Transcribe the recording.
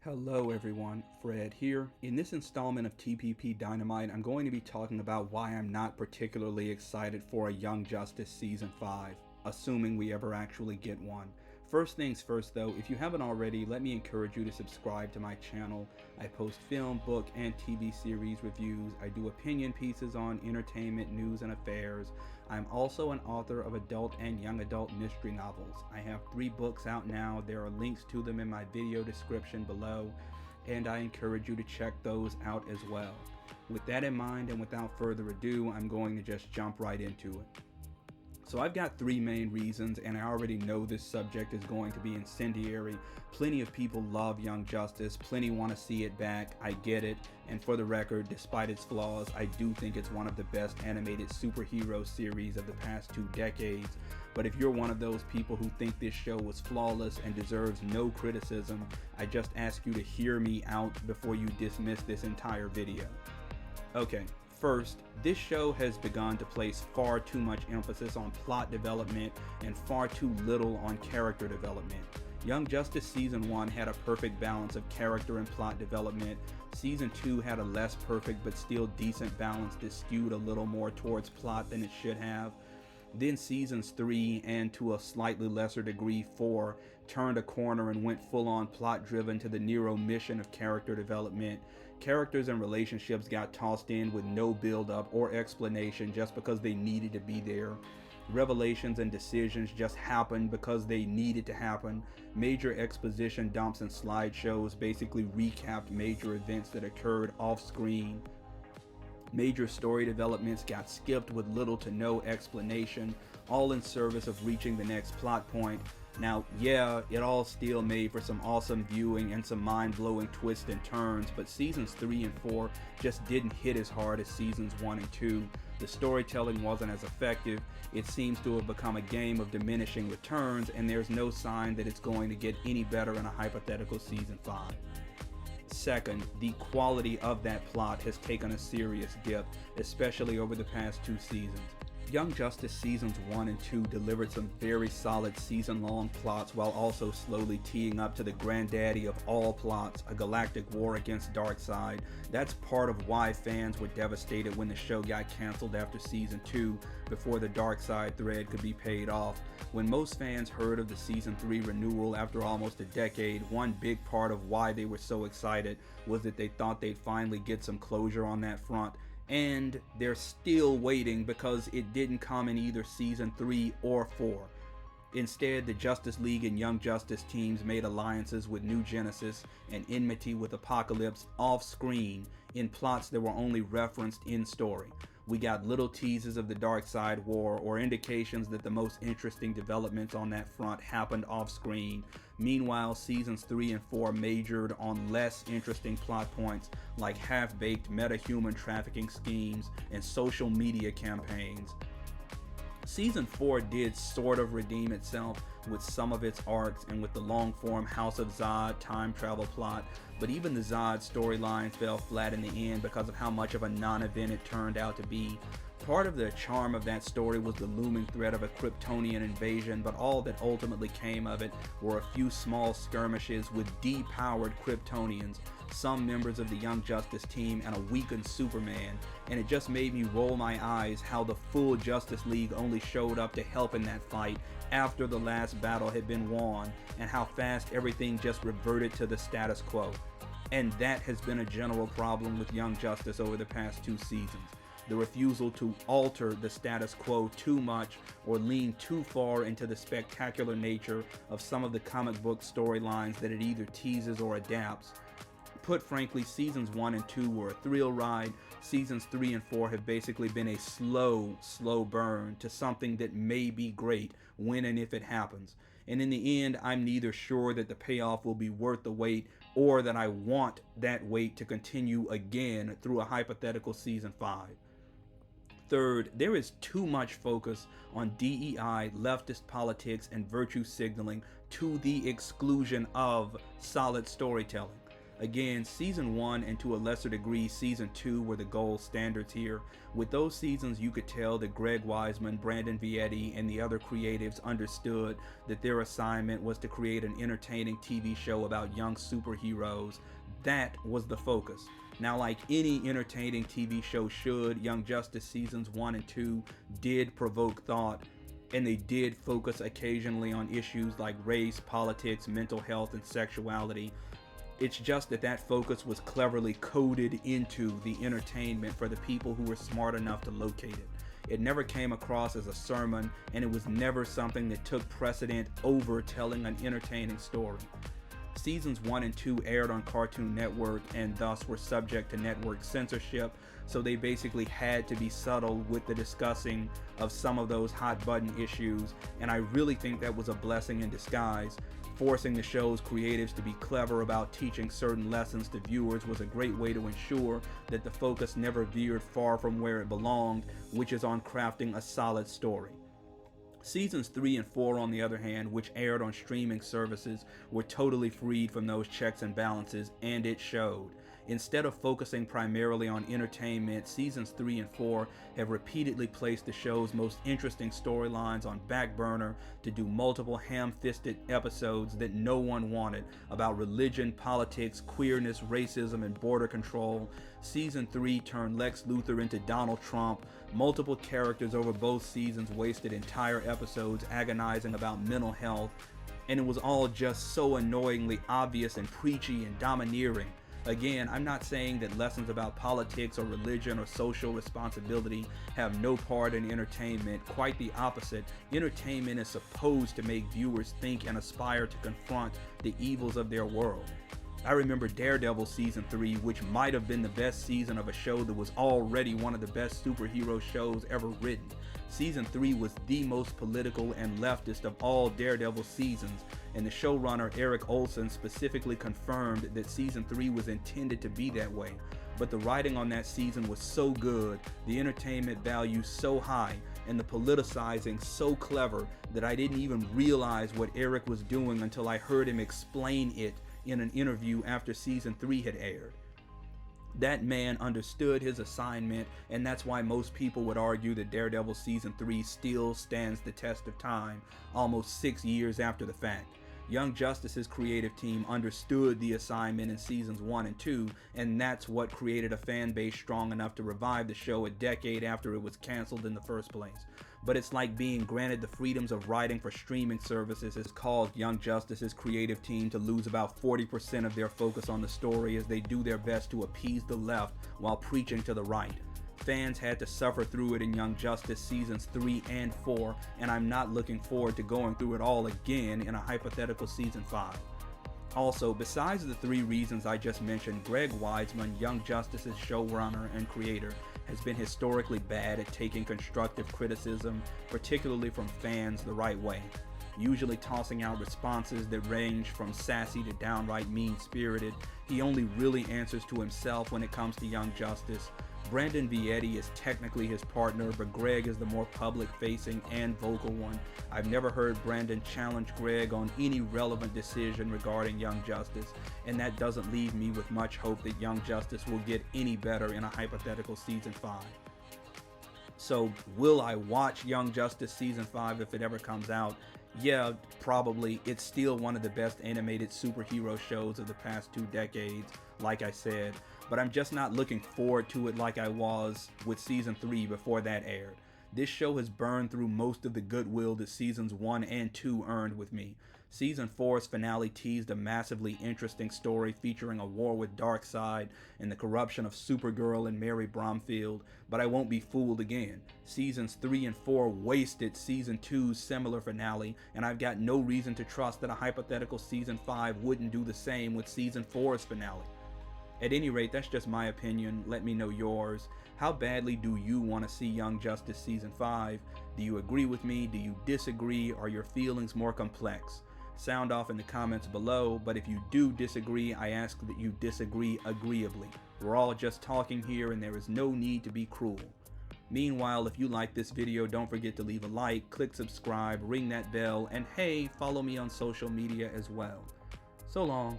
Hello everyone, Fred here. In this installment of TPP Dynamite, I'm going to be talking about why I'm not particularly excited for a Young Justice Season 5, assuming we ever actually get one. First things first though, if you haven't already, let me encourage you to subscribe to my channel. I post film, book, and TV series reviews. I do opinion pieces on entertainment, news, and affairs. I'm also an author of adult and young adult mystery novels. I have 3 books out now. There are links to them in my video description below, and I encourage you to check those out as well. With that in mind, and without further ado, I'm going to just jump right into it. So I've got 3 main reasons, and I already know this subject is going to be incendiary. Plenty of people love Young Justice, plenty want to see it back, I get it, and for the record, despite its flaws, I do think it's one of the best animated superhero series of the past 2 decades. But if you're one of those people who think this show was flawless and deserves no criticism, I just ask you to hear me out before you dismiss this entire video. Okay. First, this show has begun to place far too much emphasis on plot development and far too little on character development. Young Justice Season 1 had a perfect balance of character and plot development. Season 2 had a less perfect but still decent balance that skewed a little more towards plot than it should have. Then Seasons 3 and to a slightly lesser degree 4 turned a corner and went full-on plot-driven to the near omission of character development. Characters and relationships got tossed in with no build-up or explanation just because they needed to be there. Revelations and decisions just happened because they needed to happen. Major exposition dumps and slideshows basically recapped major events that occurred off-screen. Major story developments got skipped with little to no explanation, all in service of reaching the next plot point. Now, yeah, it all still made for some awesome viewing and some mind-blowing twists and turns, but Seasons 3 and 4 just didn't hit as hard as Seasons 1 and 2. The storytelling wasn't as effective. It seems to have become a game of diminishing returns, and there's no sign that it's going to get any better in a hypothetical Season 5. Second, the quality of that plot has taken a serious dip, especially over the past 2 seasons. Young Justice Seasons 1 and 2 delivered some very solid season-long plots while also slowly teeing up to the granddaddy of all plots, a galactic war against Darkseid. That's part of why fans were devastated when the show got cancelled after Season 2 before the Darkseid thread could be paid off. When most fans heard of the Season 3 renewal after almost a decade, one big part of why they were so excited was that they thought they'd finally get some closure on that front. And they're still waiting because it didn't come in either Season 3 or 4. Instead, the Justice League and Young Justice teams made alliances with New Genesis and enmity with Apocalypse off-screen in plots that were only referenced in story. We got little teases of the Darkseid War or indications that the most interesting developments on that front happened off-screen. Meanwhile, Seasons 3 and 4 majored on less interesting plot points like half-baked meta-human trafficking schemes and social media campaigns. Season 4 did sort of redeem itself with some of its arcs and with the long-form House of Zod time travel plot, but even the Zod storyline fell flat in the end because of how much of a non-event it turned out to be. Part of the charm of that story was the looming threat of a Kryptonian invasion, but all that ultimately came of it were a few small skirmishes with depowered Kryptonians, some members of the Young Justice team, and a weakened Superman, and it just made me roll my eyes how the full Justice League only showed up to help in that fight after the last battle had been won, and how fast everything just reverted to the status quo. And that has been a general problem with Young Justice over the past 2 seasons. The refusal to alter the status quo too much or lean too far into the spectacular nature of some of the comic book storylines that it either teases or adapts. Put frankly, Seasons 1 and 2 were a thrill ride. Seasons 3 and 4 have basically been a slow burn to something that may be great when and if it happens. And in the end, I'm neither sure that the payoff will be worth the wait or that I want that wait to continue again through a hypothetical Season 5. Third, there is too much focus on DEI, leftist politics, and virtue signaling to the exclusion of solid storytelling. Again, season 1 and to a lesser degree season 2 were the gold standards here. With those seasons, you could tell that Greg Weisman, Brandon Vietti, and the other creatives understood that their assignment was to create an entertaining TV show about young superheroes. That was the focus. Now, like any entertaining TV show should, Young Justice seasons 1 and 2 did provoke thought, and they did focus occasionally on issues like race, politics, mental health, and sexuality. It's just that that focus was cleverly coded into the entertainment for the people who were smart enough to locate it. It never came across as a sermon, and it was never something that took precedent over telling an entertaining story. Seasons 1 and 2 aired on Cartoon Network and thus were subject to network censorship, so they basically had to be subtle with the discussing of some of those hot button issues, and I really think that was a blessing in disguise. Forcing the show's creatives to be clever about teaching certain lessons to viewers was a great way to ensure that the focus never veered far from where it belonged, which is on crafting a solid story. Seasons 3 and 4, on the other hand, which aired on streaming services, were totally freed from those checks and balances, and it showed. Instead of focusing primarily on entertainment, seasons 3 and 4 have repeatedly placed the show's most interesting storylines on back burner to do multiple ham-fisted episodes that no one wanted about religion, politics, queerness, racism, and border control. Season 3 turned Lex Luthor into Donald Trump. Multiple characters over both seasons wasted entire episodes agonizing about mental health, and it was all just so annoyingly obvious and preachy and domineering. Again, I'm not saying that lessons about politics or religion or social responsibility have no part in entertainment. Quite the opposite. Entertainment is supposed to make viewers think and aspire to confront the evils of their world. I remember Daredevil season 3, which might have been the best season of a show that was already one of the best superhero shows ever written. Season 3 was the most political and leftist of all Daredevil seasons, and the showrunner Eric Olson specifically confirmed that season 3 was intended to be that way. But the writing on that season was so good, the entertainment value so high, and the politicizing so clever that I didn't even realize what Eric was doing until I heard him explain it in an interview after season 3 had aired. That man understood his assignment, and that's why most people would argue that Daredevil season 3 still stands the test of time, almost 6 years after the fact. Young Justice's creative team understood the assignment in seasons 1 and 2, and that's what created a fan base strong enough to revive the show a decade after it was canceled in the first place. But it's like being granted the freedoms of writing for streaming services has caused Young Justice's creative team to lose about 40% of their focus on the story as they do their best to appease the left while preaching to the right. Fans had to suffer through it in Young Justice seasons 3 and 4, and I'm not looking forward to going through it all again in a hypothetical season 5. Also, besides the 3 reasons I just mentioned, Greg Weisman, Young Justice's showrunner and creator, has been historically bad at taking constructive criticism, particularly from fans, the right way, usually tossing out responses that range from sassy to downright mean-spirited. He only really answers to himself when it comes to Young Justice. Brandon Vietti is technically his partner, but Greg is the more public-facing and vocal one. I've never heard Brandon challenge Greg on any relevant decision regarding Young Justice, and that doesn't leave me with much hope that Young Justice will get any better in a hypothetical season 5. So, will I watch Young Justice season 5 if it ever comes out? Yeah, probably. It's still one of the best animated superhero shows of the past 2 decades, like I said, but I'm just not looking forward to it like I was with season 3 before that aired. This show has burned through most of the goodwill that seasons 1 and 2 earned with me. Season 4's finale teased a massively interesting story featuring a war with Darkseid and the corruption of Supergirl and Mary Bromfield, but I won't be fooled again. Seasons 3 and 4 wasted season 2's similar finale, and I've got no reason to trust that a hypothetical season 5 wouldn't do the same with season 4's finale. At any rate, that's just my opinion. Let me know yours. How badly do you want to see Young Justice season 5? Do you agree with me? Do you disagree? Are your feelings more complex? Sound off in the comments below, but if you do disagree, I ask that you disagree agreeably. We're all just talking here and there is no need to be cruel. Meanwhile, if you like this video, don't forget to leave a like, click subscribe, ring that bell, and hey, follow me on social media as well. So long.